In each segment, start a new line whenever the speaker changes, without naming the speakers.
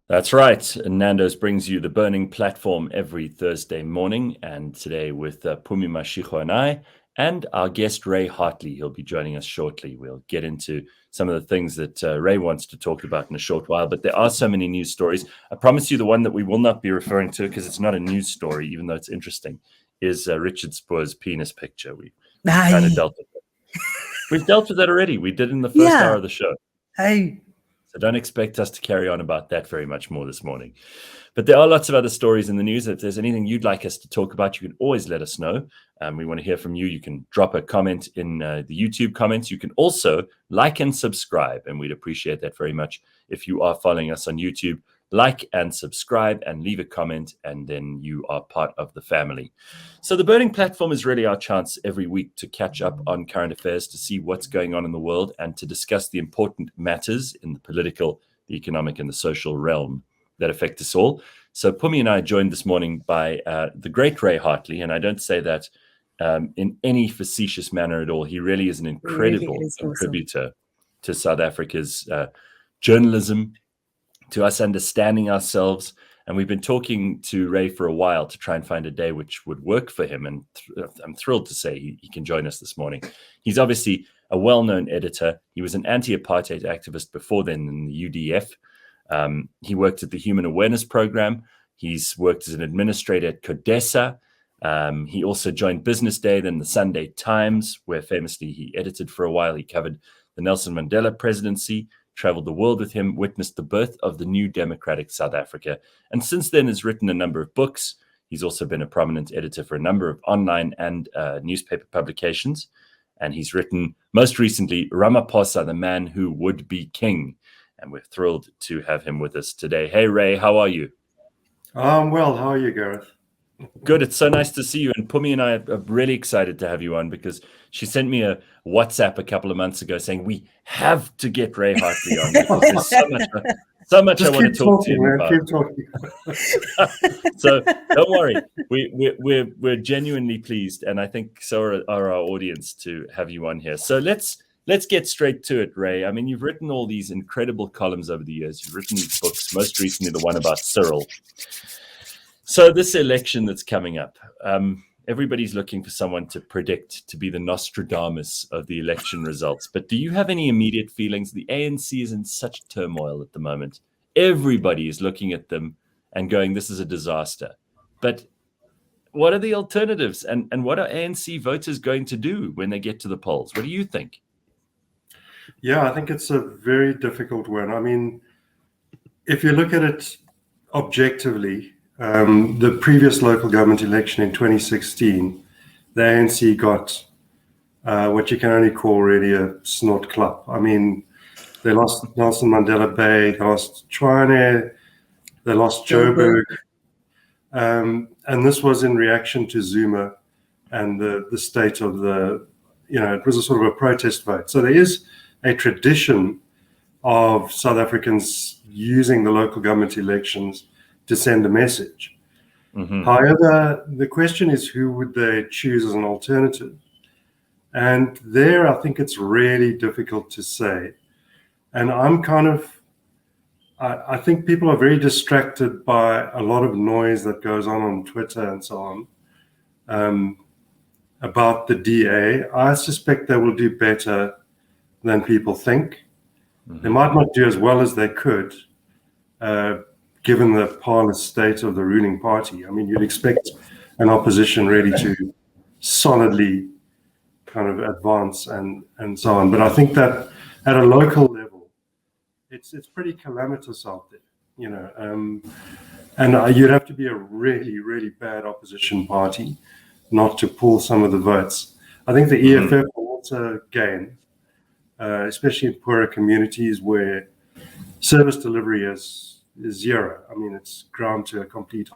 That's right. Nando's brings you the Burning Platform every Thursday morning, and today with Pumi Mashiko and I, and our guest Ray Hartley. He'll be joining us shortly. We'll get into some of the things that Ray wants to talk about in a short while, but there are so many news stories. I promise you the one that we will not be referring to, because it's not a news story, even though it's interesting, is Richard Spoor's penis picture. We kind of dealt with it. We've dealt with that already. We did in the first hour of the show. So don't expect us to carry on about that very much more this morning. But there are lots of other stories in the news. If there's anything you'd like us to talk about, you can always let us know. We want to hear from you. You can drop a comment in the YouTube comments. You can also like and subscribe, and we'd appreciate that very much. If you are following us on YouTube, like and subscribe and leave a comment, and then you are part of the family. So the Burning Platform is really our chance every week to catch up on current affairs, to see what's going on in the world, and to discuss the important matters in the political, the economic, and the social realm that affect us all. So Pumi and I are joined this morning by the great Ray Hartley, and I don't say that in any facetious manner at all. He really is an incredible contributor to South Africa's journalism, to us understanding ourselves. And we've been talking to Ray for a while to try and find a day which would work for him. And I'm thrilled to say he can join us this morning. He's obviously a well-known editor. He was an anti-apartheid activist before then in the UDF. He worked at the Human Awareness Program. He's worked as an administrator at CODESA. He also joined Business Day, then the Sunday Times, where famously he edited for a while. He covered the Nelson Mandela presidency, traveled the world with him, witnessed the birth of the new democratic South Africa, and since then has written a number of books. He's also been a prominent editor for a number of online and newspaper publications, and he's written, most recently, Ramaphosa, the Man Who Would Be King, and we're thrilled to have him with us today. Hey, Ray, how are you?
I'm well. How are you, Gareth?
Good. It's so nice to see you. And Pumi and I are really excited to have you on, because she sent me a WhatsApp a couple of months ago saying we have to get Ray Hartley on, because there's so much I want to talk to you about.
Keep talking.
So don't worry, we're genuinely pleased, and I think so are our audience, to have you on here. So let's get straight to it, Ray. I mean, you've written all these incredible columns over the years. You've written these books, most recently the one about Cyrils. So this election that's coming up, everybody's looking for someone to predict, to be the Nostradamus of the election results. But do you have any immediate feelings? The ANC is in such turmoil at the moment. Everybody is looking at them and going, this is a disaster. But what are the alternatives? And what are ANC voters going to do when they get to the polls? What do you think?
Yeah, I think it's a very difficult one. I mean, if you look at it objectively, the previous local government election in 2016, the ANC got what you can only call really a snort clap. I mean, they lost Nelson Mandela Bay, they lost Tshwane, they lost Joburg. And this was in reaction to Zuma and the state of it was a sort of a protest vote. So there is a tradition of South Africans using the local government elections to send a message. Mm-hmm. However, the question is, who would they choose as an alternative? And there, I think it's really difficult to say. And I think people are very distracted by a lot of noise that goes on Twitter and so on about the DA. I suspect they will do better than people think. Mm-hmm. They might not do as well as they could, given the parlous state of the ruling party. I mean, you'd expect an opposition really to solidly kind of advance and so on. But I think that at a local level, it's pretty calamitous out there, and you'd have to be a really, really bad opposition party not to pull some of the votes. I think the EFF will also gain, especially in poorer communities where service delivery is zero. I mean, it's ground to a complete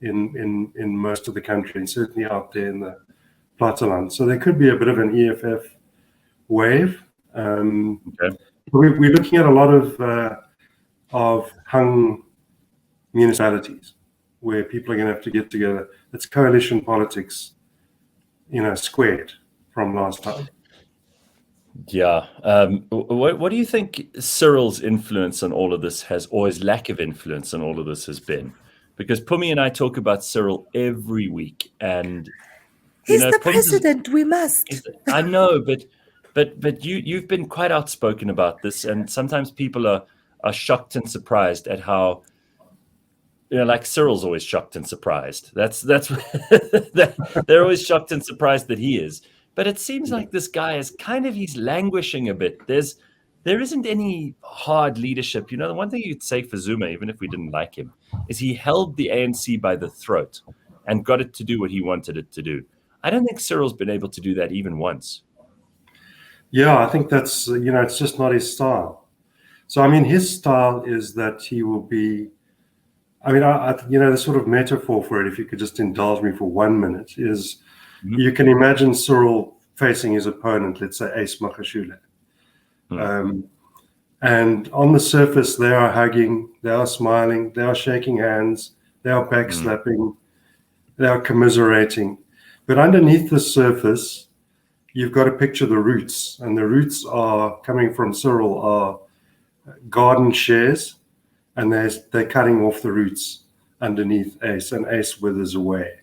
in most of the country, and certainly out there in the Platteland. So there could be a bit of an EFF wave. Okay. We're looking at a lot of hung municipalities where people are going to have to get together. It's coalition politics, squared from last time.
Yeah. What do you think Cyril's influence on all of this has, or his lack of influence on all of this has been? Because Pumi and I talk about Cyril every week, and
He's the
Pumi,
president. We must.
I know, but you've been quite outspoken about this, and sometimes people are shocked and surprised at how, like Cyril's always shocked and surprised. That's they're always shocked and surprised that he is. But it seems like this guy is he's languishing a bit. There isn't any hard leadership. The one thing you'd say for Zuma, even if we didn't like him, is he held the ANC by the throat and got it to do what he wanted it to do. I don't think Cyril's been able to do that even once.
Yeah, I think that's, it's just not his style. So, I mean, his style is that he will be, the sort of metaphor for it, if you could just indulge me for 1 minute, is you can imagine Cyril facing his opponent, let's say Ace Magashule. And on the surface, they are hugging, they are smiling, they are shaking hands, they are backslapping, they are commiserating. But underneath the surface, you've got to picture the roots. And the roots are coming from Cyril are garden shares, and they're cutting off the roots underneath Ace, and Ace withers away.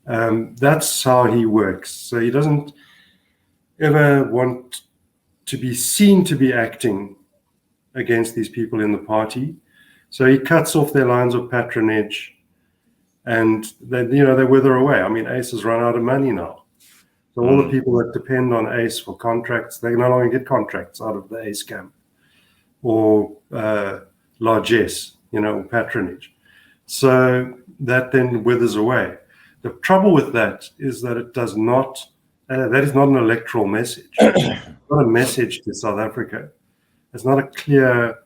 That's how he works. So he doesn't ever want to be seen to be acting against these people in the party. So he cuts off their lines of patronage, and they wither away. I mean, Ace has run out of money now. So all the people that depend on Ace for contracts, they no longer get contracts out of the Ace camp or largesse, or patronage. So that then withers away. The trouble with that is that it does not, that is not an electoral message. It's not a message to South Africa. It's not a clear,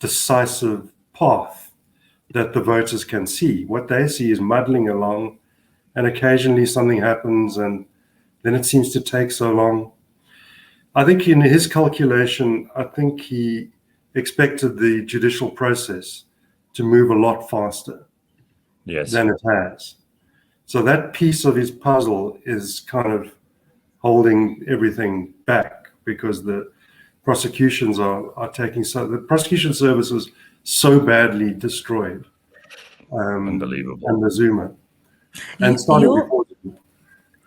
decisive path that the voters can see. What they see is muddling along, and occasionally something happens, and then it seems to take so long. I think in his calculation, I think he expected the judicial process to move a lot faster than it has. So that piece of his puzzle is kind of holding everything back, because the prosecutions are taking the prosecution service was so badly destroyed.
Unbelievable.
Under Zuma. And starting before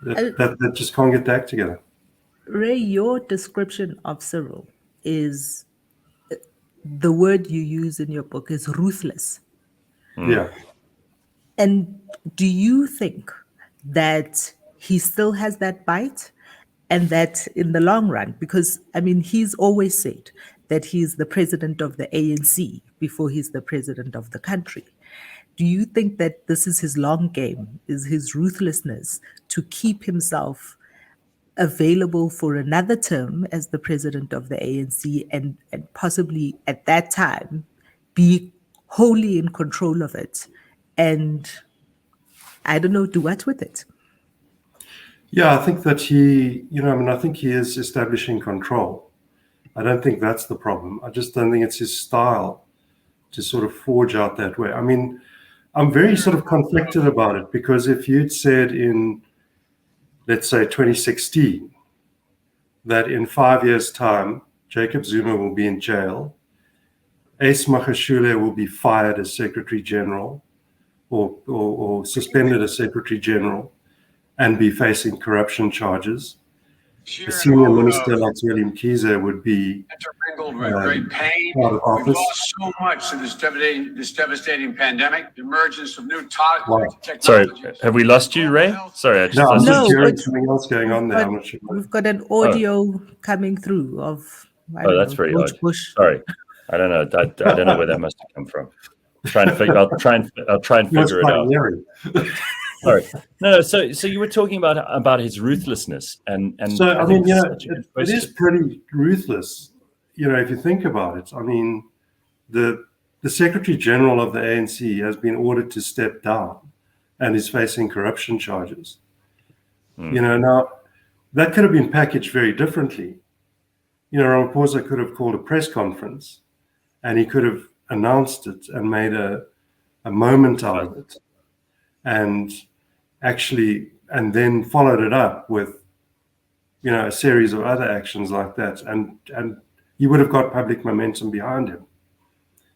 that just can't get back together.
Ray, your description of Cyril is, the word you use in your book is ruthless.
Yeah.
And do you think that he still has that bite, and that in the long run, because he's always said that he's the president of the ANC before he's the president of the country. Do you think that this is his long game, is his ruthlessness to keep himself available for another term as the president of the ANC, and possibly at that time be wholly in control of it, and I don't know, do what with it?
Yeah, I think that I think he is establishing control. I don't think that's the problem. I just don't think it's his style to sort of forge out that way. I mean, I'm very sort of conflicted about it, because if you'd said in, let's say, 2016, that in 5 years' time, Jacob Zuma will be in jail, Ace Magashule will be fired as Secretary General, or suspended as Secretary General, and be facing corruption charges. The senior minister, like William Kiza, would be
intermingled with great pain.
out of office.
We've lost so much in this devastating pandemic. The emergence of new technology.
Sorry, have we lost you, Ray? Sorry, I just
I'm
lost
just
you.
hearing something else going on there. I'm not sure.
We've got an audio coming through of,
that's very
George
odd.
Bush.
Sorry, I don't know. I don't know where that must have come from. I'll try and figure it out. Sorry. No. So you were talking about his ruthlessness, and
so I mean, it is pretty ruthless. If you think about it, I mean, the Secretary General of the ANC has been ordered to step down, and is facing corruption charges. Now that could have been packaged very differently. Ramaphosa could have called a press conference, and he could have announced it and made a moment out of it, and then followed it up with a series of other actions like that, and he would have got public momentum behind him.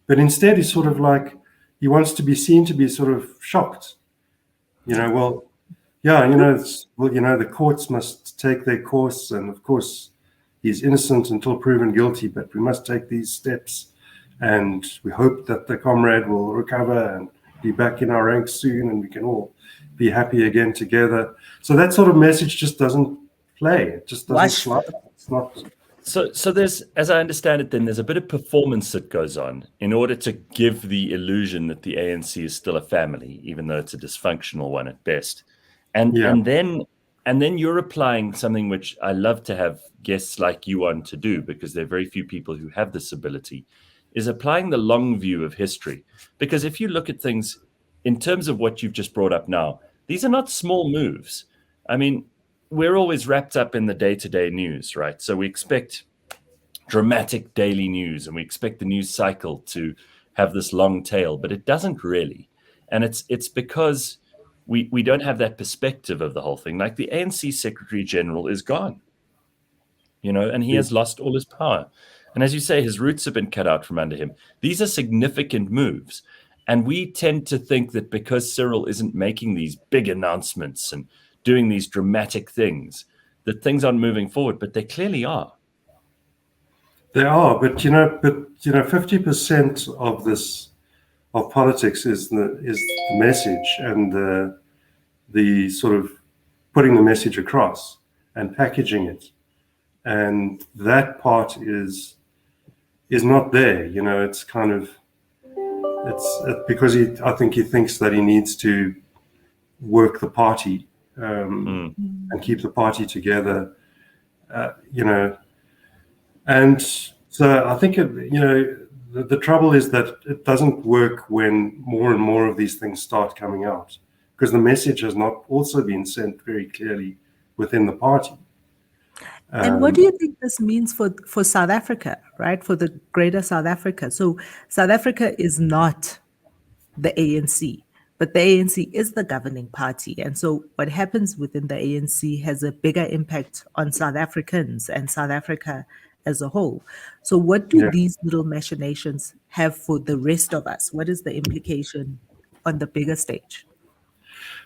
But instead, he's sort of like, he wants to be seen to be sort of shocked. The courts must take their course, and of course, he's innocent until proven guilty, but we must take these steps, and we hope that the comrade will recover and be back in our ranks soon, and we can all be happy again together. So that sort of message just doesn't play. It just doesn't slide. It's not.
So there's, as I understand it, then there's a bit of performance that goes on in order to give the illusion that the ANC is still a family, even though it's a dysfunctional one at best. And then you're applying something which I love to have guests like you on to do, because there are very few people who have this ability, is applying the long view of history. Because if you look at things in terms of what you've just brought up now, these are not small moves. I mean, we're always wrapped up in the day-to-day news, right? So we expect dramatic daily news, and we expect the news cycle to have this long tail, but it doesn't really. And it's because we don't have that perspective of the whole thing. Like the ANC Secretary General is gone, and he has lost all his power. And as you say, his roots have been cut out from under him. These are significant moves. And we tend to think that because Cyril isn't making these big announcements and doing these dramatic things, that things aren't moving forward, but they clearly are.
They are, but 50% of politics is the message and the sort of putting the message across and packaging it, and that part is not there. It's kind of it's because I think he thinks that he needs to work the party. And keep the party together, and so I think the trouble is that it doesn't work when more and more of these things start coming out, because the message has not also been sent very clearly within the party.
And what do you think this means for South Africa, right? For the greater South Africa. So South Africa is not the ANC. But the ANC is the governing party. And so what happens within the ANC has a bigger impact on South Africans and South Africa as a whole. So what do these little machinations have for the rest of us? What is the implication on the bigger stage?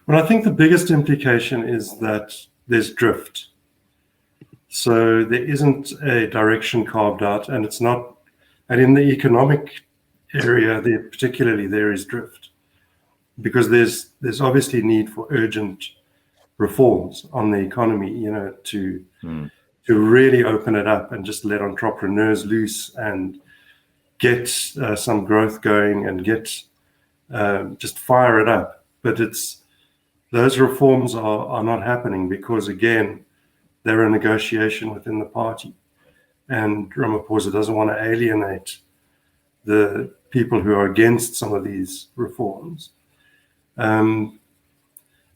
Well, I think the biggest implication is that there's drift. So there isn't a direction carved out, and it's not, and in the economic area, particularly there is drift. Because there's obviously need for urgent reforms on the economy, to really open it up and just let entrepreneurs loose and get some growth going and get just fire it up. But those reforms are not happening because, again, they're a negotiation within the party, and Ramaphosa doesn't want to alienate the people who are against some of these reforms. And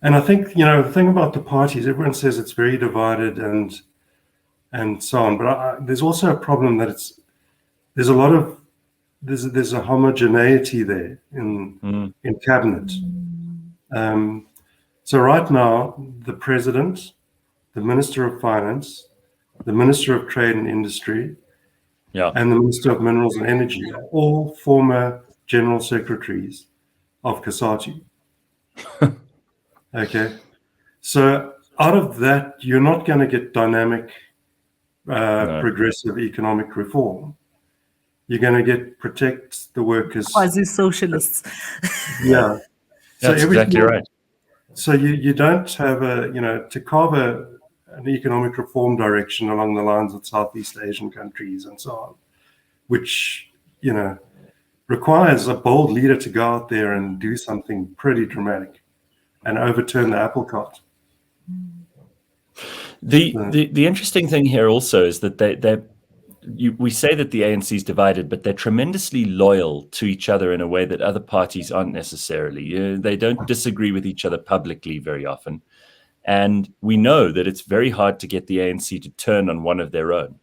I think, the thing about the parties, everyone says it's very divided and so on. But there's also a problem that there's a homogeneity there in cabinet. So right now, the president, the Minister of Finance, the Minister of Trade and Industry, and the Minister of Minerals and Energy are all former general secretaries of COSATU. Okay, so out of that, you're not going to get dynamic, progressive economic reform. You're going to protect the workers.
Quasi-socialists.
Yeah,
that's exactly right.
So you don't have to carve an economic reform direction along the lines of Southeast Asian countries and so on, which requires a bold leader to go out there and do something pretty dramatic and overturn the apple cart.
The interesting thing here also is that we say that the ANC is divided, but they're tremendously loyal to each other in a way that other parties aren't necessarily. They don't disagree with each other publicly very often. And we know that it's very hard to get the ANC to turn on one of their own.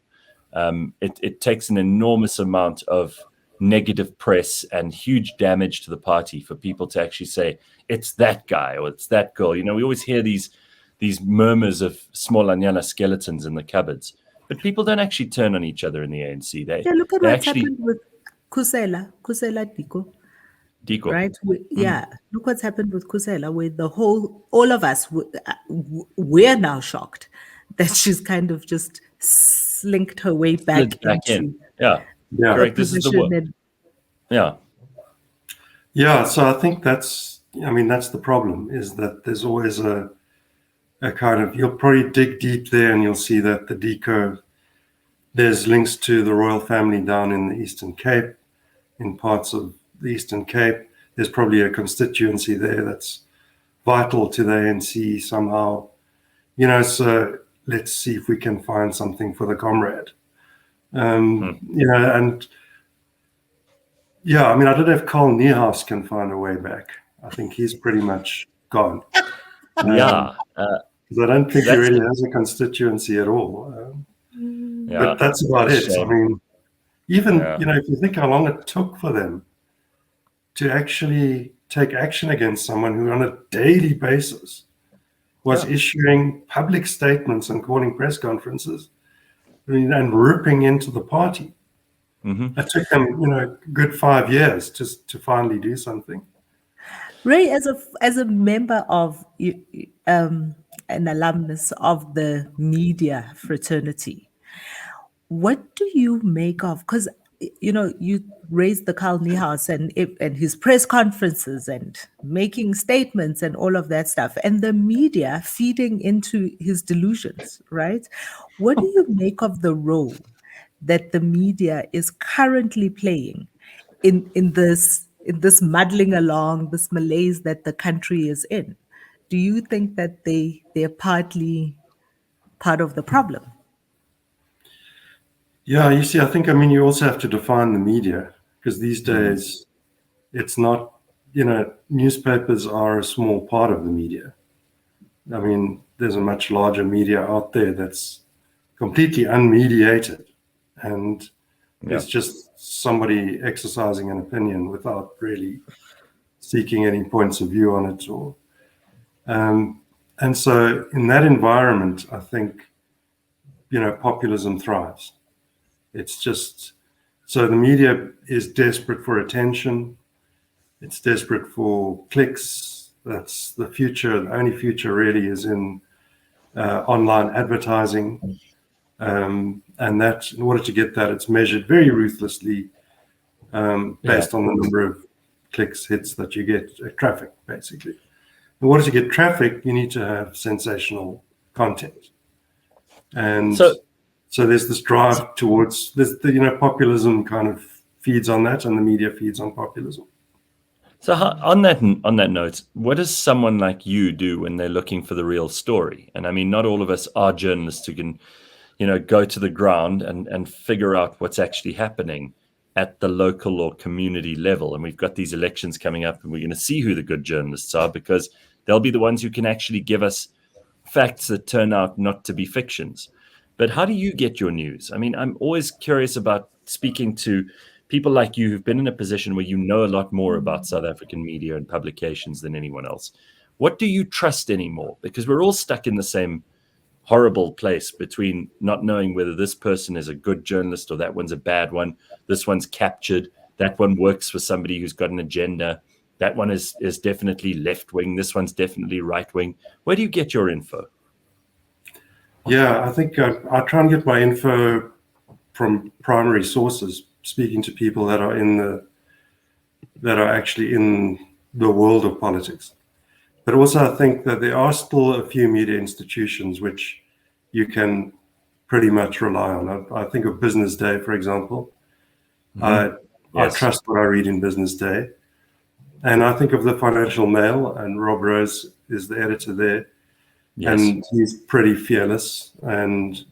It takes an enormous amount of negative press and huge damage to the party for people to actually say, it's that guy or it's that girl. We always hear these these murmurs of small Anyana skeletons in the cupboards. But people don't actually turn on each other in the ANC.
Yeah, look at
They
what's
actually
happened with Kusela Diko,
Diko.
right? Yeah, look what's happened with Kusela, where all of us, we're now shocked that she's kind of just slinked her way back
Slid back
into
in. Yeah,
Yeah.
a
correct. This is the
position.
word.
And
Yeah,
Yeah, so I think that's the problem, is that there's always a kind of, you'll probably dig deep there and you'll see that the Deco, there's links to the royal family down in the Eastern Cape, in parts of the Eastern Cape. There's probably a constituency there that's vital to the ANC somehow. So let's see if we can find something for the comrade. And yeah, I don't know if Carl Niehaus can find a way back. I think he's pretty much gone.
yeah.
Because I don't think he really has a constituency at all.
Yeah.
But that's about it.
Shame.
Even,
Yeah.
if you think how long it took for them to actually take action against someone who on a daily basis was issuing public statements and calling press conferences and ripping into the party.
Mm-hmm.
It took them, a good 5 years to finally do something.
Ray, as a member of an alumnus of the media fraternity, what do you make of? Because you raised the Carl Niehaus and his press conferences and making statements and all of that stuff, and the media feeding into his delusions, right? What do you make of the role that the media is currently playing in this muddling along, this malaise that the country is in? Do you think that they're partly part of the problem?
Yeah, you see, I think, you also have to define the media, because these days it's not, newspapers are a small part of the media. There's a much larger media out there that's completely unmediated, and it's just somebody exercising an opinion without really seeking any points of view on it. And so in that environment, I think, populism thrives. It's just, so the media is desperate for attention. It's desperate for clicks. That's the future. The only future really is in online advertising. And that, in order to get that, it's measured very ruthlessly based on the number of clicks, hits that you get, traffic, basically. In order to get traffic, you need to have sensational content. And so there's this drive towards this, populism kind of feeds on that, and the media feeds on populism.
So on that note, what does someone like you do when they're looking for the real story? And not all of us are journalists who can, go to the ground and figure out what's actually happening at the local or community level. And we've got these elections coming up, and we're going to see who the good journalists are, because they'll be the ones who can actually give us facts that turn out not to be fictions. But how do you get your news? I'm always curious about speaking to people like you who've been in a position where you know a lot more about South African media and publications than anyone else. What do you trust anymore? Because we're all stuck in the same horrible place between not knowing whether this person is a good journalist or that one's a bad one. This one's captured. That one works for somebody who's got an agenda. That one is definitely left-wing. This one's definitely right-wing. Where do you get your info?
Yeah, I think I try and get my info from primary sources, speaking to people that are actually in the world of politics. But also, I think that there are still a few media institutions which you can pretty much rely on. I think of Business Day, for example. I trust what I read in Business Day. And I think of the Financial Mail, and Rob Rose is the editor there. Yes. And he's pretty fearless. And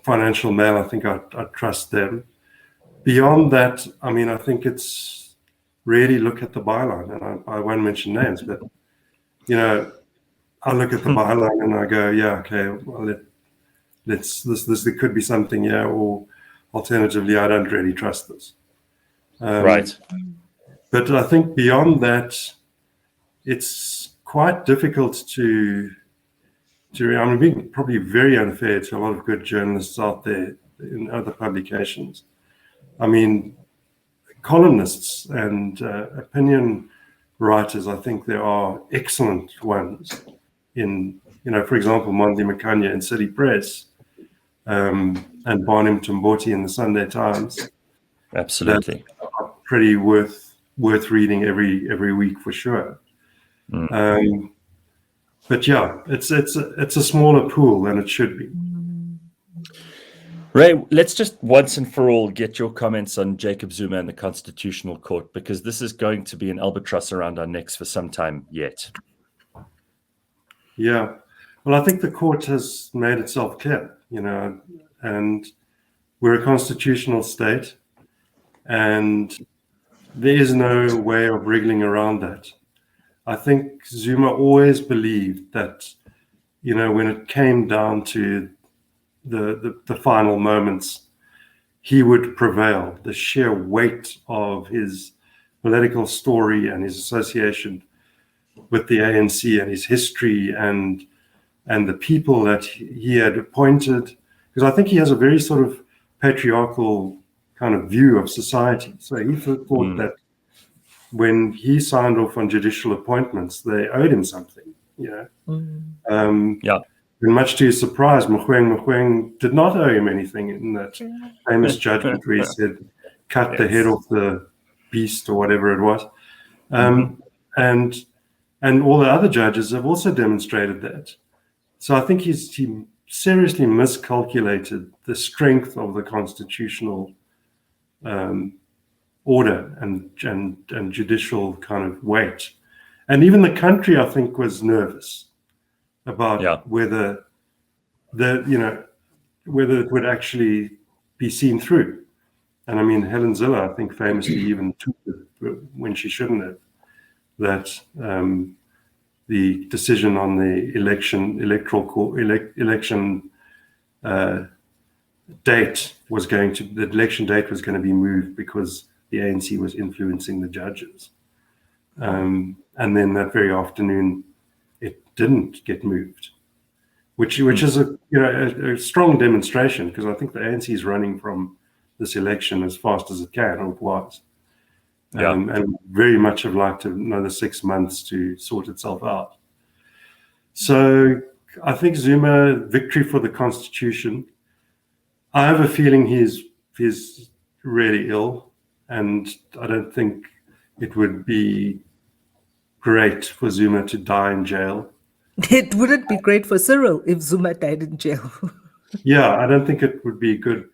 Financial Mail, I think I trust them. Beyond that, I think it's really look at the byline. And I won't mention names, but, I look at the byline and I go, yeah, okay, well, there could be something here, or alternatively, I don't really trust this.
Right.
But I think beyond that, it's quite difficult to I'm being probably very unfair to a lot of good journalists out there in other publications. I mean, columnists and opinion writers, I think there are excellent ones in, for example, Mondi Makanya in City Press, and Barnum Tumboti in the Sunday Times.
Absolutely.
That are pretty worth reading every week for sure. But yeah, it's a smaller pool than it should be.
Ray, let's just once and for all get your comments on Jacob Zuma and the Constitutional Court, because this is going to be an albatross around our necks for some time yet.
Yeah. Well, I think the court has made itself clear, and we're a constitutional state, and there is no way of wriggling around that. I think Zuma always believed that, when it came down to the final moments, he would prevail. The sheer weight of his political story and his association with the ANC and his history and the people that he had appointed, because I think he has a very sort of patriarchal kind of view of society. So he thought that when he signed off on judicial appointments, they owed him something, And much to his surprise, Mogoeng did not owe him anything in that famous judgment where he said, cut the head off the beast or whatever it was. And all the other judges have also demonstrated that. So I think he seriously miscalculated the strength of the constitutional order and judicial kind of weight. And even the country, I think, was nervous about whether whether it would actually be seen through. And I mean, Helen Zille, I think, famously even tweeted when she shouldn't have, that the decision on the election date was going to be moved because the ANC was influencing the judges. And then that very afternoon, it didn't get moved, which is a strong demonstration, because I think the ANC is running from this election as fast as it can, or it was. And very much have liked another 6 months to sort itself out. So I think Zuma, victory for the Constitution. I have a feeling he's really ill, and I don't think it would be great for Zuma to die in jail.
It wouldn't be great for Cyril if Zuma died in jail.
Yeah, I don't think it would be good.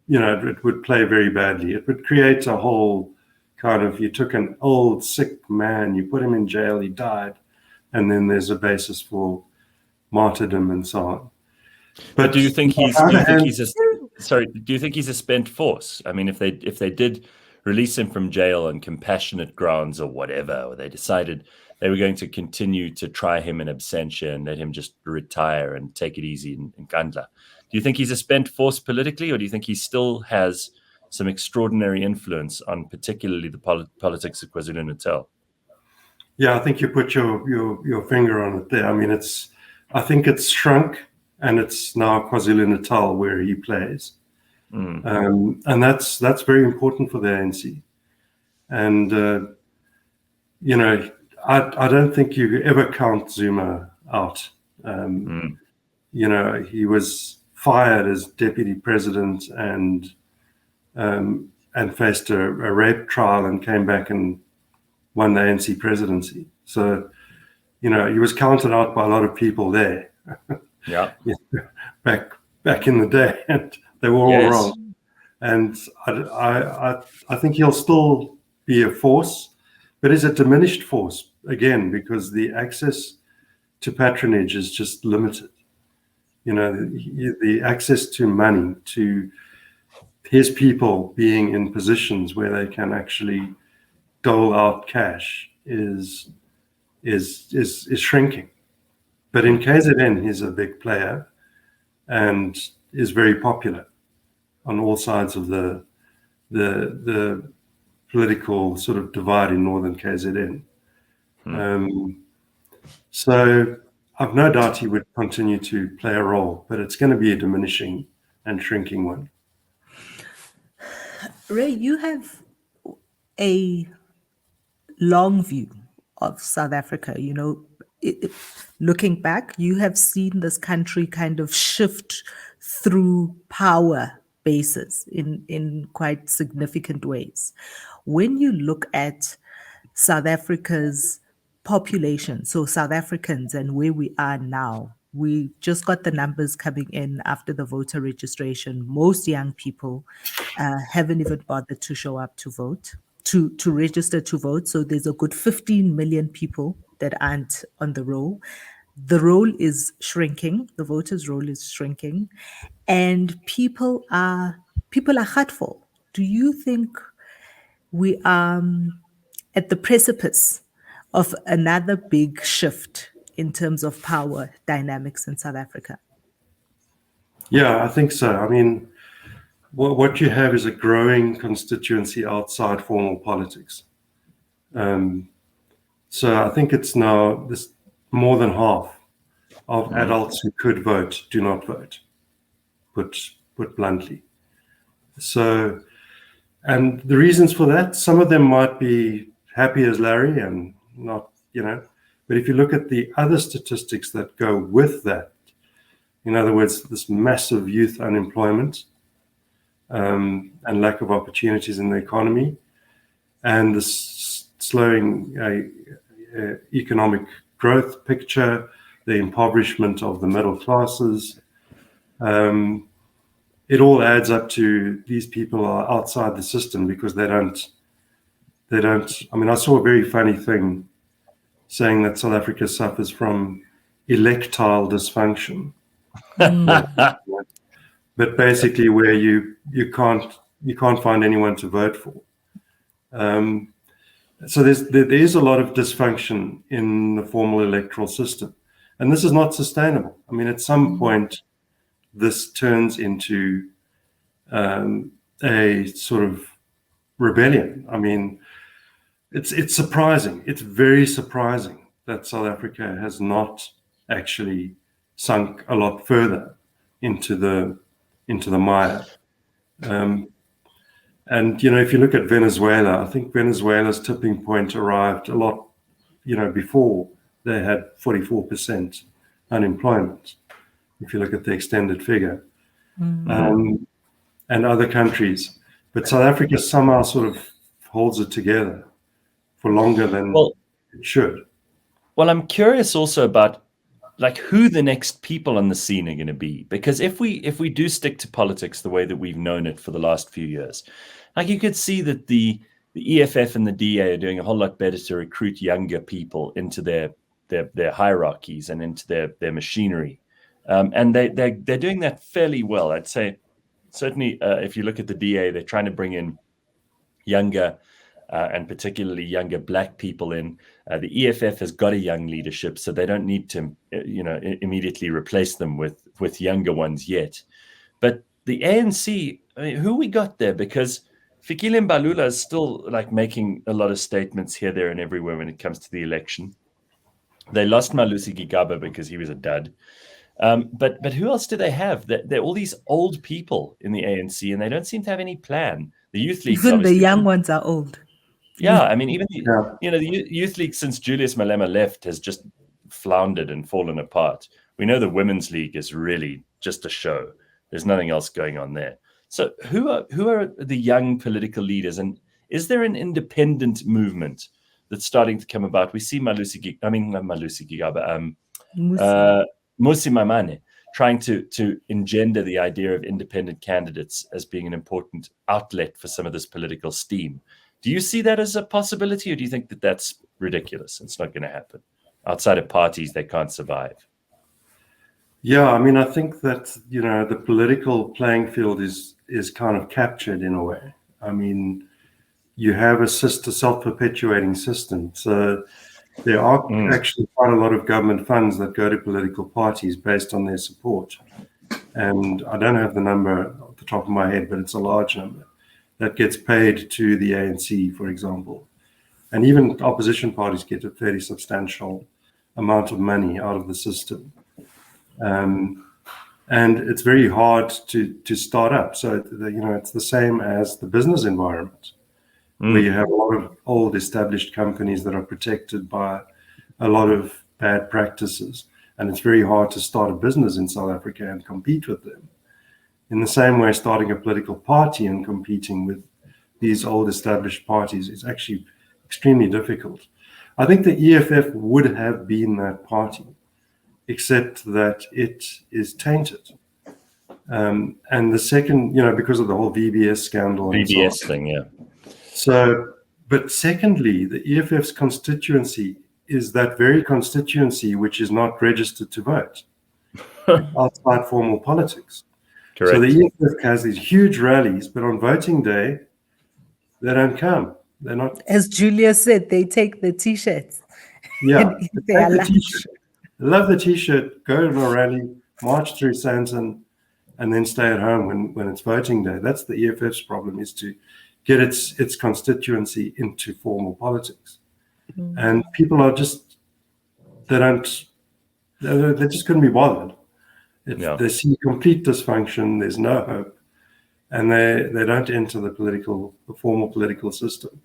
It would play very badly. It would create a whole kind of, you took an old, sick man, you put him in jail, he died, and then there's a basis for martyrdom and so on. But
do you think he's a spent force? I mean, if they did release him from jail on compassionate grounds or whatever, or they decided they were going to continue to try him in absentia and let him just retire and take it easy in Kandla, do you think he's a spent force politically, or do you think he still has some extraordinary influence on particularly the politics of KwaZulu-Natal?
Yeah, I think you put your finger on it there. I mean, I think it's shrunk, and it's now KwaZulu-Natal where he plays. And that's very important for the ANC. And, I don't think you ever count Zuma out. He was fired as deputy president and faced a rape trial and came back and won the ANC presidency. So, he was counted out by a lot of people there. Back in the day, and they were all wrong. And I think he'll still be a force, but is a diminished force again, because the access to patronage is just limited. The access to money, to his people being in positions where they can actually dole out cash is shrinking. But in KZN, he's a big player and is very popular on all sides of the political sort of divide in northern KZN. So I've no doubt he would continue to play a role, but it's going to be a diminishing and shrinking one.
Ray, you have a long view of South Africa. You know, looking back, you have seen this country kind of shift through power bases in quite significant ways. When you look at South Africa's population, so South Africans and where we are now, we just got the numbers coming in after the voter registration. Most young people haven't even bothered to show up to vote, to register to vote. So there's a good 15 million people that aren't on the roll. The roll is shrinking. The voters' roll is shrinking, and people are hurtful. Do you think we are at the precipice of another big shift in terms of power dynamics in South Africa?
Yeah, I think so. I mean, what you have is a growing constituency outside formal politics. So I think it's now this more than half of adults who could vote do not vote, put bluntly. So, and the reasons for that, some of them might be happy as Larry and not, but if you look at the other statistics that go with that, in other words, this massive youth unemployment and lack of opportunities in the economy, and this slowing economic growth picture, the impoverishment of the middle classes, it all adds up to these people are outside the system because they don't, I mean, I saw a very funny thing saying that South Africa suffers from electile dysfunction. But basically where you can't find anyone to vote for. So there is a lot of dysfunction in the formal electoral system. And this is not sustainable. I mean, at some point, this turns into a sort of rebellion. I mean, it's surprising. It's very surprising that South Africa has not actually sunk a lot further into the mire. And if you look at Venezuela, I think Venezuela's tipping point arrived a lot, before they had 44% unemployment. If you look at the extended figure, and other countries, but South Africa somehow sort of holds it together for longer than it should.
Well, I'm curious also about who the next people on the scene are going to be, because if we do stick to politics the way that we've known it for the last few years, you could see that the EFF and the DA are doing a whole lot better to recruit younger people into their hierarchies and into their machinery, and they're doing that fairly well. I'd say certainly if you look at the DA, they're trying to bring in younger and particularly younger black people in. The EFF has got a young leadership, so they don't need to, immediately replace them with younger ones yet. But the ANC, I mean, who we got there? Because Fikile Mbalula is still making a lot of statements here, there, and everywhere when it comes to the election. They lost Malusi Gigaba because he was a dud. But who else do they have? They're all these old people in the ANC, and they don't seem to have any plan. The Youth League,
even the young ones are old.
Yeah, I mean, even the Youth League since Julius Malema left has just floundered and fallen apart. We know the Women's League is really just a show. There's nothing else going on there. So who are the young political leaders, and is there an independent movement that's starting to come about? We see Musi Maimane trying to engender the idea of independent candidates as being an important outlet for some of this political steam. Do you see that as a possibility, or do you think that that's ridiculous? It's not going to happen. Outside of parties, they can't survive.
Yeah, I mean, I think that, the political playing field is kind of captured in a way. I mean, you have a self-perpetuating system. So there are actually quite a lot of government funds that go to political parties based on their support. And I don't have the number off the top of my head, but it's a large number that gets paid to the ANC, for example. And even opposition parties get a fairly substantial amount of money out of the system. And it's very hard to start up. So, it's the same as the business environment, where you have a lot of old established companies that are protected by a lot of bad practices. And it's very hard to start a business in South Africa and compete with them. In the same way, starting a political party and competing with these old established parties is actually extremely difficult. I think the EFF would have been that party, except that it is tainted. And the second, because of the whole VBS scandal.
VBS thing, yeah.
So, but secondly, the EFF's constituency is that very constituency which is not registered to vote outside formal politics.
Correct.
So the EFF has these huge rallies, but on voting day, they don't come. They're not.
As Julia said, they take the T-shirts.
Yeah,
and eat their lunch.
Love the T-shirt, go to a rally, march through Sandton, and then stay at home when it's voting day. That's the EFF's problem, is to get its constituency into formal politics. And people are just, they just couldn't be bothered. They see complete dysfunction, there's no hope, and they don't enter the formal political system.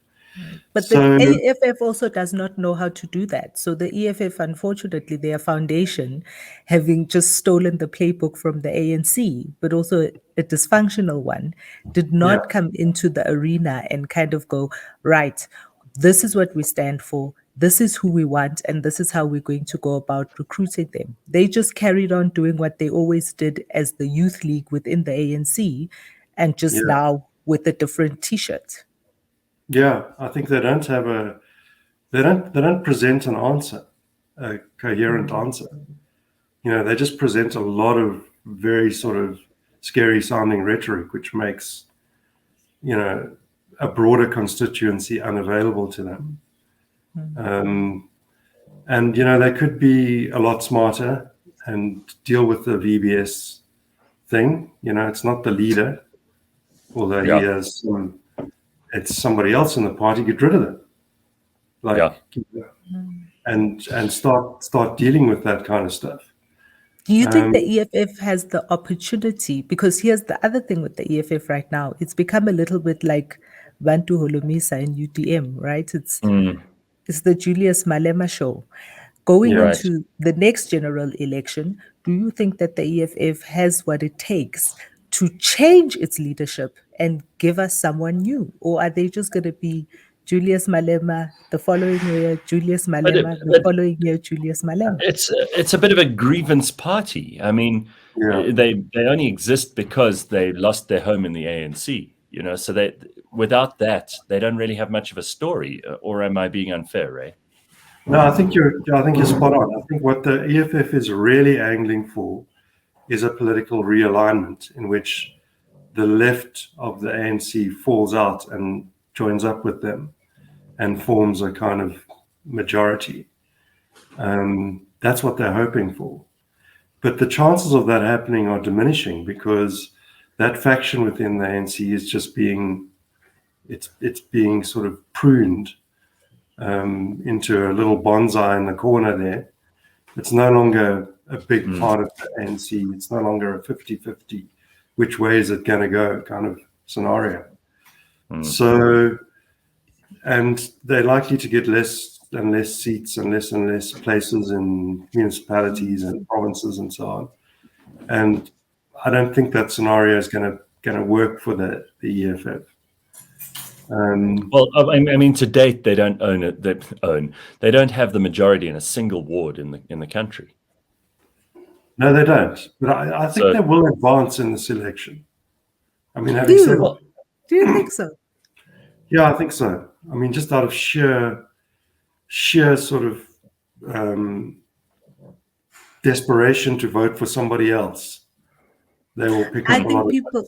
But the EFF also does not know how to do that. So the EFF, unfortunately, their foundation, having just stolen the playbook from the ANC, but also a dysfunctional one, did not come into the arena and kind of go, right, this is what we stand for, this is who we want, and this is how we're going to go about recruiting them. They just carried on doing what they always did as the youth league within the ANC, and just now with a different T-shirt.
Yeah, I think they don't have they don't present an answer, a coherent answer. They just present a lot of very sort of scary sounding rhetoric, which makes, a broader constituency unavailable to them. And, they could be a lot smarter and deal with the VBS thing. It's not the leader, although he has it's somebody else in the party. Get rid of them, and start dealing with that kind of stuff.
Do you think the EFF has the opportunity? Because here's the other thing with the EFF right now: it's become a little bit like Bantu Holomisa and UDM, right? It's the Julius Malema show. Going into the next general election, do you think that the EFF has what it takes to change its leadership and give us someone new? Or are they just going to be Julius Malema the following year, Julius Malema the following year, Julius Malema?
It's a bit of a grievance party. I mean, they only exist because they lost their home in the ANC. So without that, they don't really have much of a story. Or am I being unfair, Ray?
No, I think you're spot on. I think what the EFF is really angling for is a political realignment in which the left of the ANC falls out and joins up with them and forms a kind of majority. That's what they're hoping for. But the chances of that happening are diminishing, because that faction within the ANC is just being sort of pruned into a little bonsai in the corner there. It's no longer a big part of the ANC. It's no longer a 50-50, which way is it going to go kind of scenario. So, and they're likely to get less and less seats and less places in municipalities and provinces and so on. And I don't think that scenario is going to work for the EFF.
Well, I mean, to date, they don't own it. They don't have the majority in a single ward in the country.
No, they don't. But I think they will advance in this election. I mean,
do you think so?
Yeah, I think so. I mean, just out of sheer sort of desperation to vote for somebody else, they will pick up a lot of people.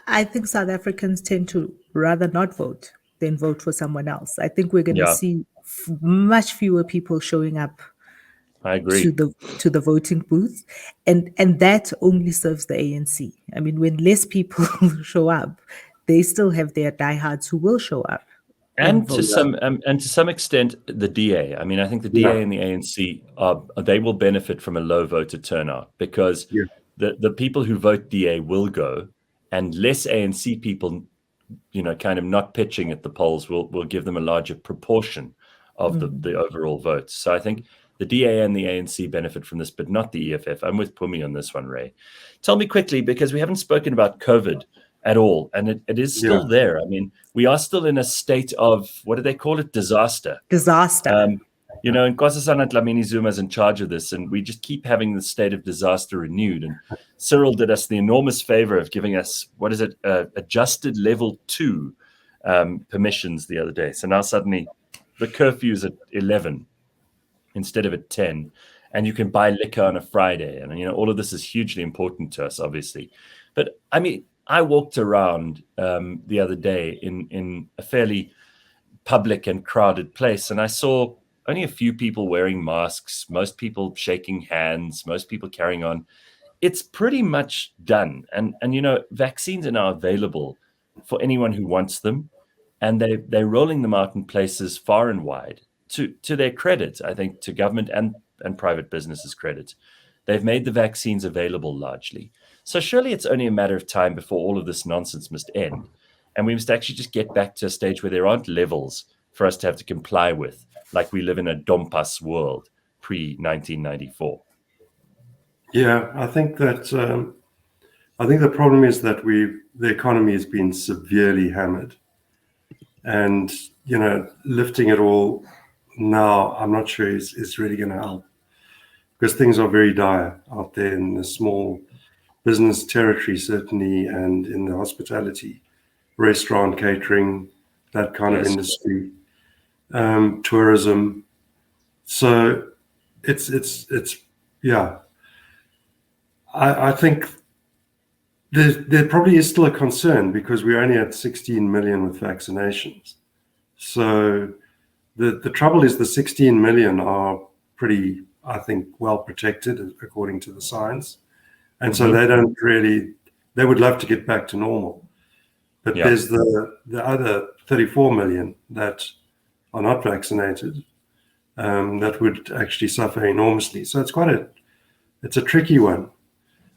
I think South Africans tend to rather not vote than vote for someone else. I think we're going to see much fewer people showing up.
I agree.
To the voting booth, and that only serves the ANC. I mean, when less people show up, they still have their diehards who will show up.
And
vote.
to some extent, the DA. I mean, I think the DA and the ANC they will benefit from a low voter turnout because the people who vote DA will go, and less ANC people, kind of not pitching at the polls will give them a larger proportion of the overall votes. So I think the DA and the ANC benefit from this, but not the EFF. I'm with Pumi on this one, Ray. Tell me quickly, because we haven't spoken about COVID at all, and it is still there. I mean, we are still in a state of, what do they call it? Disaster. And Nkosazana Dlamini Zuma is in charge of this, and we just keep having the state of disaster renewed. And Cyril did us the enormous favor of giving us, adjusted level 2 permissions the other day. So now suddenly the curfew is at 11 instead of at 10, and you can buy liquor on a Friday. And, all of this is hugely important to us, obviously. But, I mean, I walked around the other day in a fairly public and crowded place, and I saw only a few people wearing masks, most people shaking hands, most people carrying on. It's pretty much done. And vaccines are now available for anyone who wants them, and they're rolling them out in places far and wide. To their credit, I think, to government and private businesses' credit, they've made the vaccines available largely. So surely it's only a matter of time before all of this nonsense must end. And we must actually just get back to a stage where there aren't levels for us to have to comply with, like we live in a Dompas world pre-1994.
Yeah, I think that the problem is that the economy has been severely hammered, and lifting it all now, I'm not sure is really going to help, because things are very dire out there in the small business territory, certainly, and in the hospitality, restaurant, catering, that kind of industry, tourism. So it's I think there probably is still a concern, because we're only at 16 million with vaccinations. So the trouble is the 16 million are pretty, I think, well protected according to the science. And so they would love to get back to normal. But there's the other 34 million that are not vaccinated, that would actually suffer enormously. So it's a tricky one.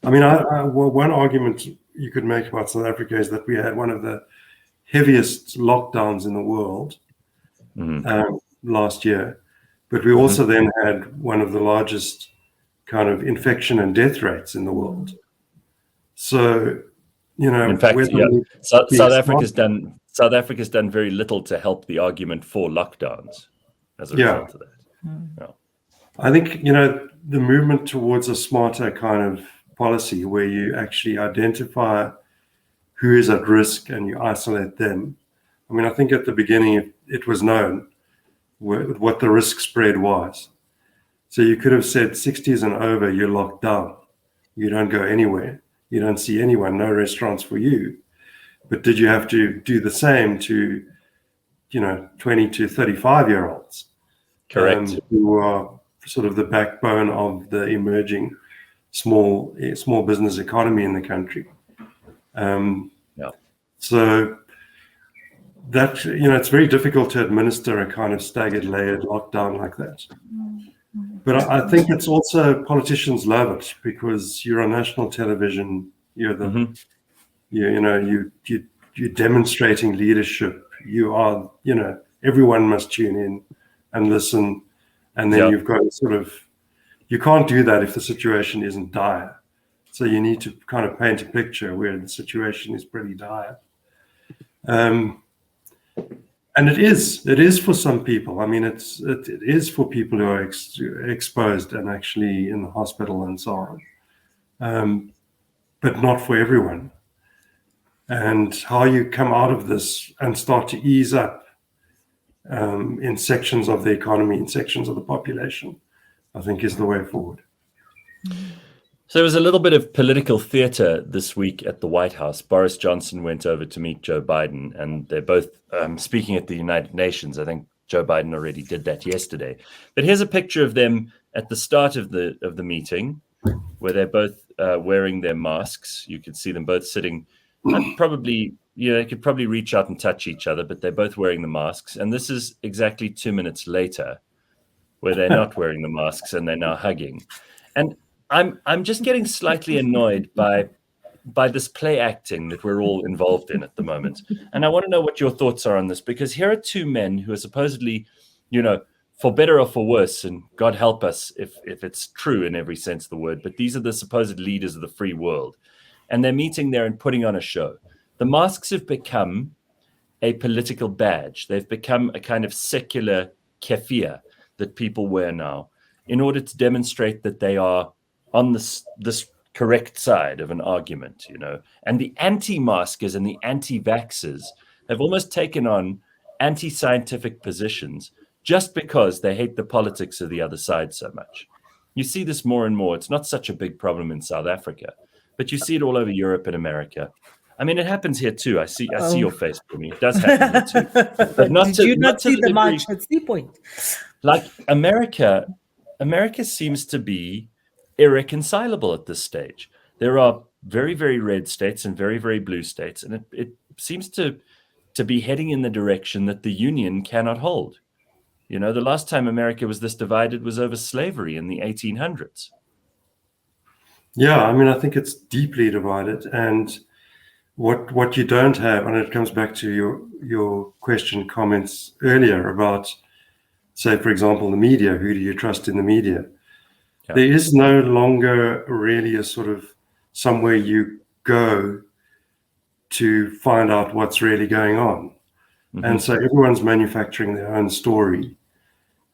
I mean, one argument you could make about South Africa is that we had one of the heaviest lockdowns in the world last year, but we also then had one of the largest kind of infection and death rates in the world. So,
in fact, South Africa's done very little to help the argument for lockdowns as a result of that.
I think the movement towards a smarter kind of policy, where you actually identify who is at risk and you isolate them. I mean, I think at the beginning it was known what the risk spread was. So you could have said 60s and over, you're locked down. You don't go anywhere. You don't see anyone, no restaurants for you. But did you have to do the same to, 20 to 35-year-olds?
Correct.
Who are sort of the backbone of the emerging small business economy in the country. So that, it's very difficult to administer a kind of staggered, layered lockdown like that. But I think it's also, politicians love it, because you're on national television. You're you're demonstrating leadership. You are, everyone must tune in and listen. And then you've got you can't do that if the situation isn't dire. So you need to kind of paint a picture where the situation is pretty dire. And it is for some people. I mean, it is for people who are exposed and actually in the hospital and so on, but not for everyone. And how you come out of this and start to ease up in sections of the economy, in sections of the population, I think is the way forward.
So there was a little bit of political theater this week at the White House. Boris Johnson went over to meet Joe Biden, and they're both speaking at the United Nations. I think Joe Biden already did that yesterday. But here's a picture of them at the start of the meeting, where they're both wearing their masks. You can see them both sitting probably they could probably reach out and touch each other, but they're both wearing the masks. And this is exactly 2 minutes later, where they're not wearing the masks and they're now hugging. And I'm just getting slightly annoyed by this play acting that we're all involved in at the moment. And I want to know what your thoughts are on this, because here are two men who are supposedly, for better or for worse, and God help us if it's true in every sense of the word, but these are the supposed leaders of the free world. And they're meeting there and putting on a show. The masks have become a political badge. They've become a kind of secular keffiyeh that people wear now in order to demonstrate that they are on this correct side of an argument, And the anti-maskers and the anti-vaxxers have almost taken on anti-scientific positions just because they hate the politics of the other side so much. You see this more and more. It's not such a big problem in South Africa, but you see it all over Europe and America. I mean, it happens here too. I see your face, Pumi. It does happen here too. But
Did you not see the march at Sea Point?
Like America seems to be irreconcilable at this stage. There are very, very red states and very, very blue states, and it seems to be heading in the direction that the Union cannot hold. The last time America was this divided was over slavery in the 1800s.
Yeah, I mean, I think it's deeply divided, and what you don't have, and it comes back to your comments earlier about, say, for example, the media. Who do you trust in the media? Yeah. There is no longer really a sort of somewhere you go to find out what's really going on. Mm-hmm. And so everyone's manufacturing their own story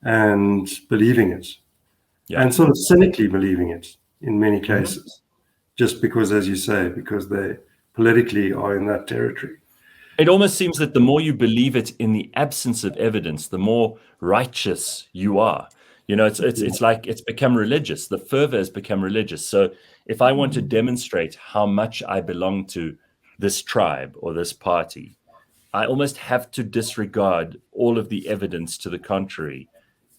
and believing it, and sort of cynically believing it in many cases, just because, as you say, because they politically are in that territory.
It almost seems that the more you believe it in the absence of evidence, the more righteous you are. It's like it's become religious. The fervor has become religious. So if I want to demonstrate how much I belong to this tribe or this party, I almost have to disregard all of the evidence to the contrary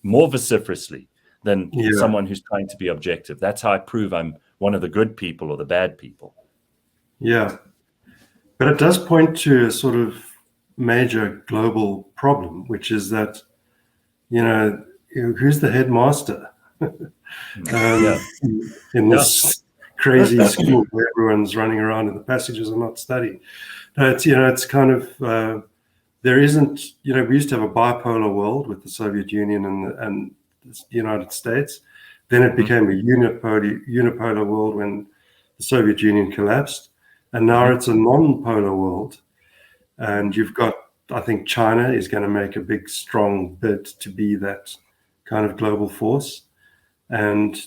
more vociferously than someone who's trying to be objective. That's how I prove I'm one of the good people or the bad people.
Yeah. But it does point to a sort of major global problem, which is that, who's the headmaster in this crazy school where everyone's running around in the passages and not studying? It's kind of, there isn't, we used to have a bipolar world with the Soviet Union and the United States. Then it became a unipolar world when the Soviet Union collapsed. And now it's a non-polar world. And you've got, I think China is going to make a big, strong bid to be that kind of global force. And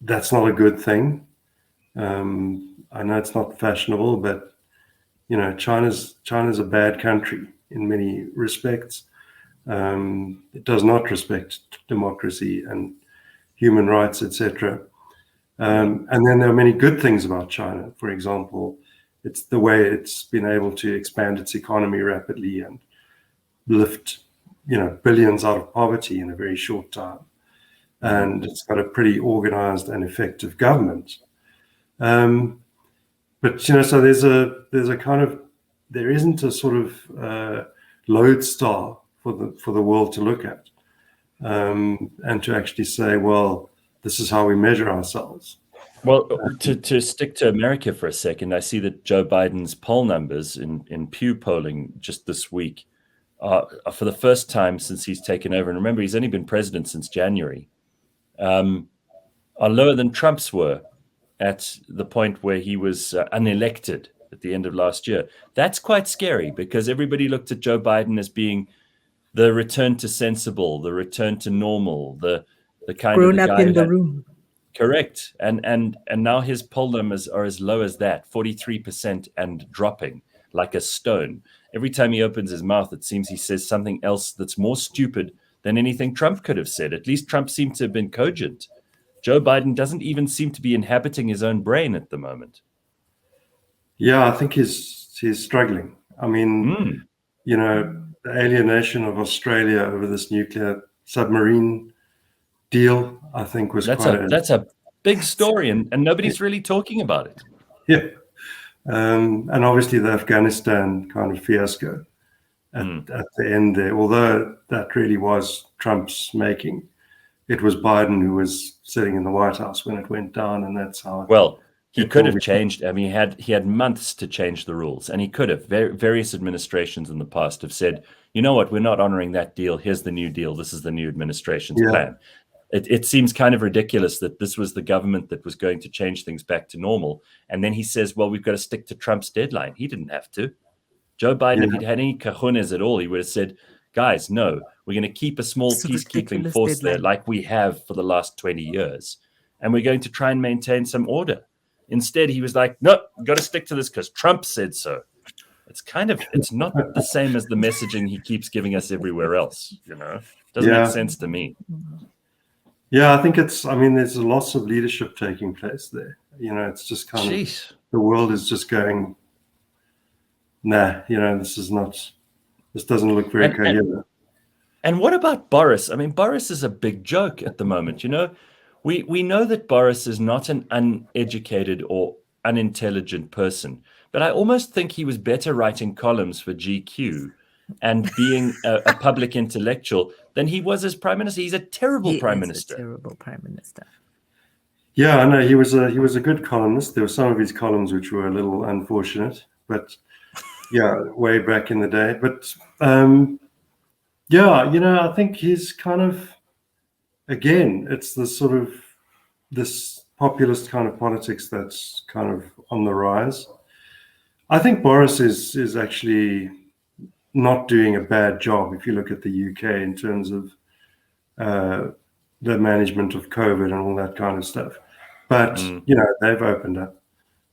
that's not a good thing. I know it's not fashionable, but, China's a bad country in many respects. It does not respect democracy and human rights, etc. And then there are many good things about China. For example, it's the way it's been able to expand its economy rapidly and lift, billions out of poverty in a very short time. And it's got a pretty organized and effective government. But, so there's a kind of, there isn't a sort of lodestar for the world to look at and to actually say, well, this is how we measure ourselves.
Well, to stick to America for a second, I see that Joe Biden's poll numbers in Pew polling just this week are for the first time since he's taken over, and remember, he's only been president since January, are lower than Trump's were at the point where he was unelected at the end of last year. That's quite scary because everybody looked at Joe Biden as being the return to sensible, the return to normal, the kind
grown
of the
up
guy
in the room.
Correct. And now his poll numbers are as low as that, 43% and dropping like a stone. Every time he opens his mouth, it seems he says something else that's more stupid than anything Trump could have said. At least Trump seemed to have been cogent. Joe Biden doesn't even seem to be inhabiting his own brain at the moment.
Yeah, I think he's struggling. I mean, the alienation of Australia over this nuclear submarine deal, I think was
that's a big story, and nobody's really talking about it.
Yeah. And obviously the Afghanistan kind of fiasco at the end there, although that really was Trump's making. It was Biden who was sitting in the White House when it went down, and that's how.
Well, he could have changed. I mean, he had months to change the rules, and he could have. Various administrations in the past have said, you know what, we're not honoring that deal. Here's the new deal. This is the new administration's plan. It seems kind of ridiculous that this was the government that was going to change things back to normal. And then he says, well, we've got to stick to Trump's deadline. He didn't have to. Joe Biden, if he'd had any cojones at all, he would have said, guys, no, we're going to keep a small peacekeeping force there like we have for the last 20 years. And we're going to try and maintain some order. Instead, he was like, no, we've got to stick to this because Trump said so. It's not the same as the messaging he keeps giving us everywhere else. Doesn't make sense to me.
Yeah, I think there's lots of leadership taking place there. It's just kind of, the world is just going, nah, this doesn't look very coherent.
And what about Boris? I mean, Boris is a big joke at the moment. We know that Boris is not an uneducated or unintelligent person, but I almost think he was better writing columns for GQ and being a public intellectual than he was as prime minister. He's a terrible prime minister.
Terrible prime minister.
Yeah, I know he was a good columnist. There were some of his columns which were a little unfortunate, but yeah, way back in the day. But I think he's kind of, again, it's the sort of this populist kind of politics that's kind of on the rise. I think Boris is actually not doing a bad job if you look at the UK in terms of the management of COVID and all that kind of stuff. But, they've opened up.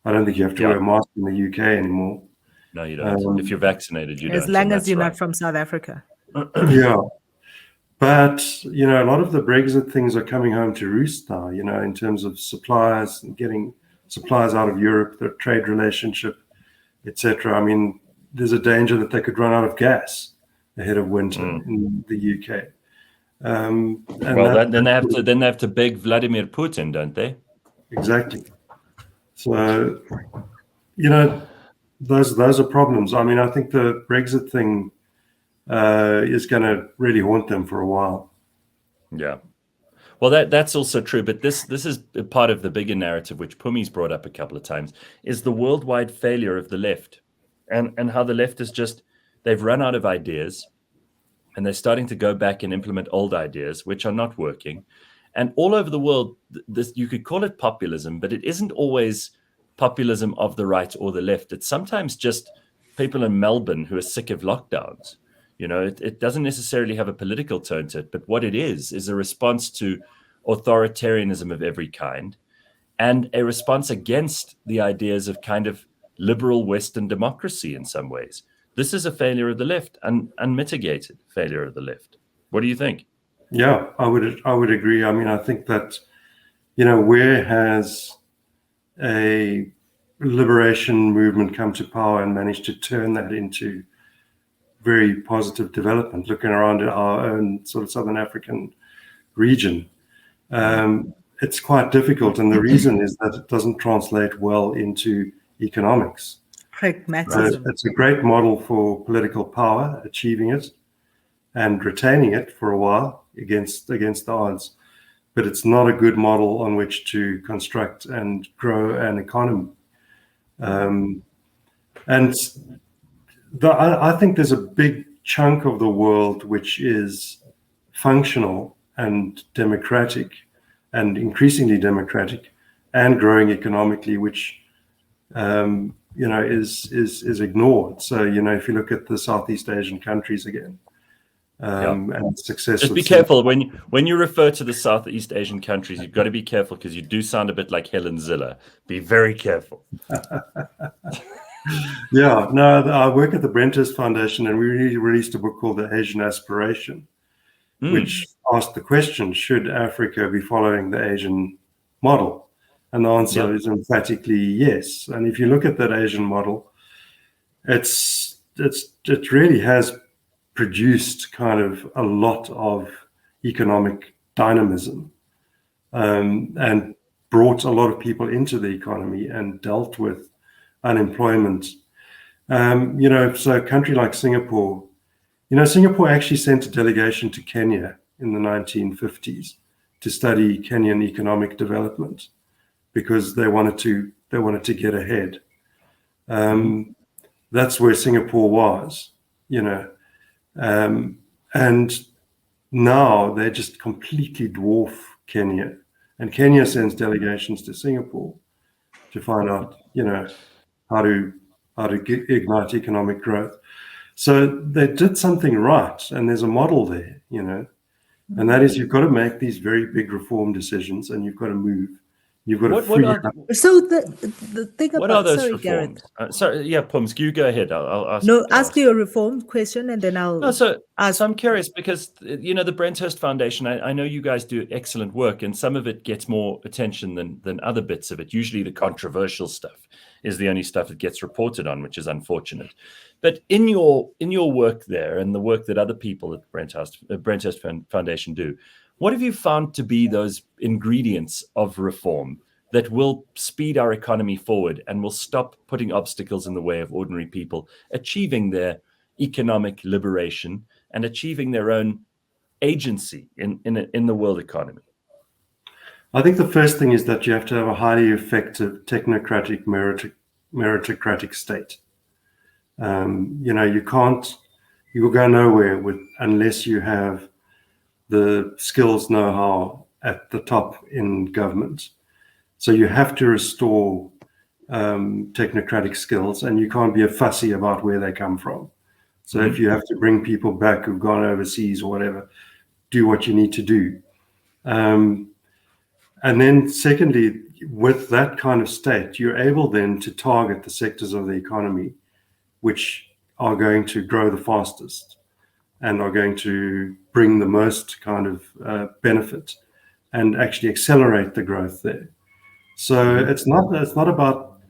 I don't think you have to wear a mask in the UK anymore.
No, you don't. If you're vaccinated, you don't.
As long as you're not from South Africa.
Yeah. But, a lot of the Brexit things are coming home to roost now, in terms of supplies and getting supplies out of Europe, the trade relationship, etc. I mean, there's a danger that they could run out of gas ahead of winter in the UK.
Then they have to beg Vladimir Putin, don't they?
Exactly. So, those are problems. I mean, I think the Brexit thing is going to really haunt them for a while.
Yeah. Well, that's also true. But this is part of the bigger narrative, which Pumi's brought up a couple of times, is the worldwide failure of the left. And how the left is they've run out of ideas and they're starting to go back and implement old ideas, which are not working. And all over the world, you could call it populism, but it isn't always populism of the right or the left. It's sometimes just people in Melbourne who are sick of lockdowns. It doesn't necessarily have a political tone to it, but what it is a response to authoritarianism of every kind and a response against the ideas of kind of liberal Western democracy in some ways. This is a failure of the left, unmitigated failure of the left. What do you think?
Yeah, I would agree. I mean, I think that, where has a liberation movement come to power and managed to turn that into very positive development, looking around at our own sort of Southern African region, it's quite difficult. And the reason is that it doesn't translate well into economics.
Pragmatism.
It's a great model for political power, achieving it and retaining it for a while against the odds. But it's not a good model on which to construct and grow an economy. I think there's a big chunk of the world which is functional and democratic and increasingly democratic and growing economically, which is ignored. So, if you look at the Southeast Asian countries again, and success.
Just be careful when you refer to the Southeast Asian countries. You've got to be careful because you do sound a bit like Helen Ziller. Be very careful.
Yeah, no, I work at the Brenthurst Foundation, and we released a book called The Asian Aspiration, which asked the question, should Africa be following the Asian model? And the answer is emphatically yes. And if you look at that Asian model, it really has produced kind of a lot of economic dynamism and brought a lot of people into the economy and dealt with unemployment. So a country like Singapore, Singapore actually sent a delegation to Kenya in the 1950s to study Kenyan economic development because they wanted to get ahead. That's where Singapore was, and now they just completely dwarf Kenya, and Kenya sends delegations to Singapore to find out, how to ignite economic growth. So they did something right, and there's a model there, and that is you've got to make these very big reform decisions, and you've got to move. You've got to free up.
So the thing
What
about
are those
sorry,
reforms?
Gareth.
Pums, you go ahead. I'll ask.
No, ask you a reform question, and then I'll.
So I'm curious because the Brenthurst Foundation. I know you guys do excellent work, and some of it gets more attention than other bits of it. Usually, the controversial stuff is the only stuff that gets reported on, which is unfortunate. But in your work there, and the work that other people at Brenthurst Foundation do, what have you found to be those ingredients of reform that will speed our economy forward and will stop putting obstacles in the way of ordinary people achieving their economic liberation and achieving their own agency in the world economy?
I think the first thing is that you have to have a highly effective technocratic meritocratic state. You will go nowhere unless you have the skills know-how at the top in government. So you have to restore technocratic skills, and you can't be fussy about where they come from. So if you have to bring people back who've gone overseas or whatever, do what you need to do. And then secondly, with that kind of state, you're able then to target the sectors of the economy which are going to grow the fastest and are going to bring the most kind of benefit and actually accelerate the growth there. So it's not about,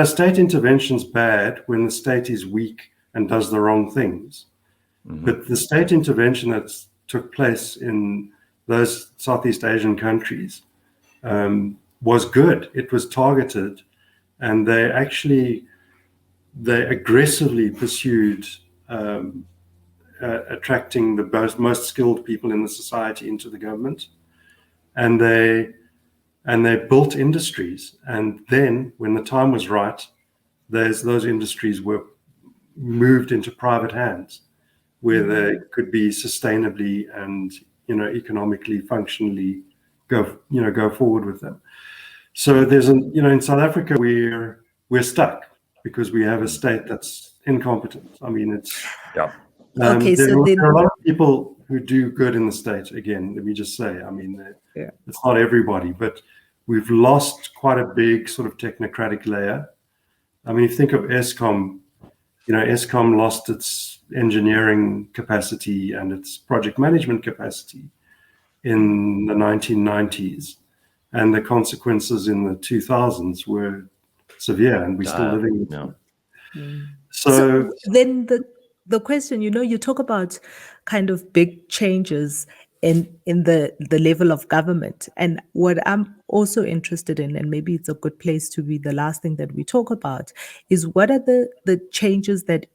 state intervention's bad when the state is weak and does the wrong things. But the state intervention that took place in those Southeast Asian countries was good. It was targeted, and they aggressively pursued attracting the most skilled people in the society into the government, and they built industries. And then, when the time was right, those industries were moved into private hands, where they could be sustainably and economically, functionally go forward with them. So there's in South Africa we're stuck because we have a state that's incompetent. I mean, it's
okay.
There are a lot of people who do good in the state. Again, let me just say, I mean, it's not everybody, but we've lost quite a big sort of technocratic layer. I mean, if you think of Eskom, Eskom lost its engineering capacity and its project management capacity in the 1990s, and the consequences in the 2000s were severe, and we're still living with them. So
then the question, you talk about kind of big changes in the level of government, and what I'm also interested in, and maybe it's a good place to be the last thing that we talk about, is what are the changes that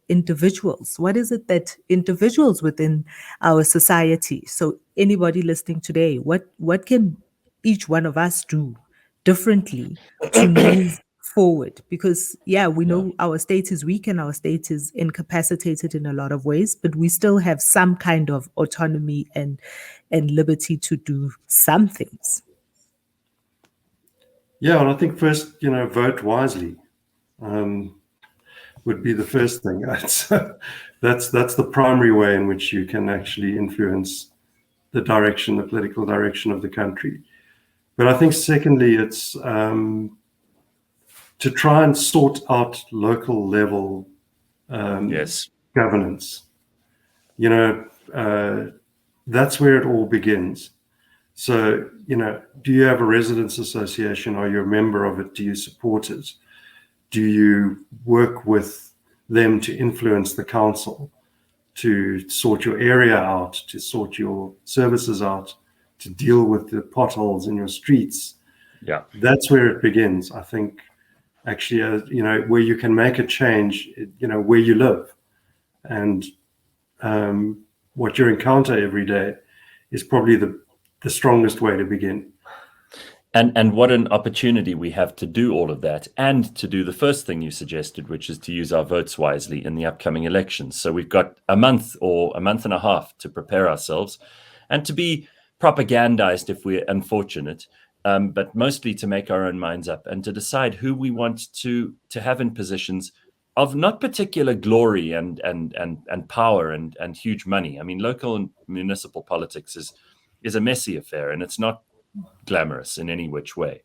what is it that individuals within our society, so anybody listening today, what can each one of us do differently to move forward? Because we know our state is weak and our state is incapacitated in a lot of ways, but we still have some kind of autonomy and liberty to do some things.
And I think first, vote wisely would be the first thing. That's the primary way in which you can actually influence the political direction of the country. But I think secondly, it's to try and sort out local level governance. That's where it all begins. So, do you have a residents association? Are you a member of it? Do you support it? Do you work with them to influence the council, to sort your area out, to sort your services out, to deal with the potholes in your streets? That's where it begins, I think. actually, where you can make a change, where you live. And what you encounter every day is probably the strongest way to begin.
And what an opportunity we have to do all of that, and to do the first thing you suggested, which is to use our votes wisely in the upcoming elections. So we've got a month or a month and a half to prepare ourselves and to be propagandized if we're unfortunate, but mostly to make our own minds up and to decide who we want to have in positions of not particular glory and power and huge money. I mean, local and municipal politics is a messy affair, and it's not glamorous in any which way.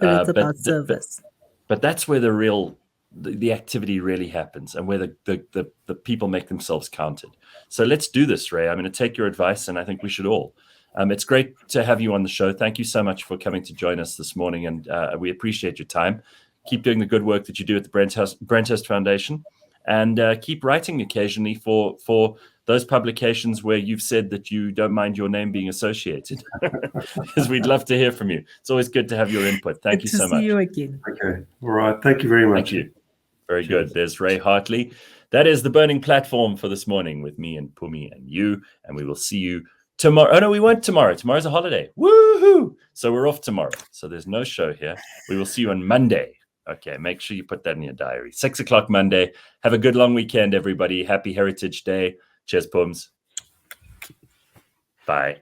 But it's about service.
But that's where the activity really happens, and where the people make themselves counted. So let's do this, Ray. I'm going to take your advice, and I think we should all. It's great to have you on the show. Thank you so much for coming to join us this morning, and we appreciate your time. Keep doing the good work that you do at the Brenthurst Foundation, and keep writing occasionally for those publications where you've said that you don't mind your name being associated, because we'd love to hear from you. It's always good to have your input. Thank you so much.
Good to see you again.
Okay. All right. Thank you very much.
Thank you. Very good. There's Ray Hartley. That is the burning platform for this morning with me and Pumi and you, and we will see you tomorrow. Oh, no, we won't tomorrow. Tomorrow's a holiday. Woohoo! So we're off tomorrow. So there's no show here. We will see you on Monday. Okay, make sure you put that in your diary. 6 o'clock Monday. Have a good long weekend, everybody. Happy Heritage Day. Cheers, Pums. Bye.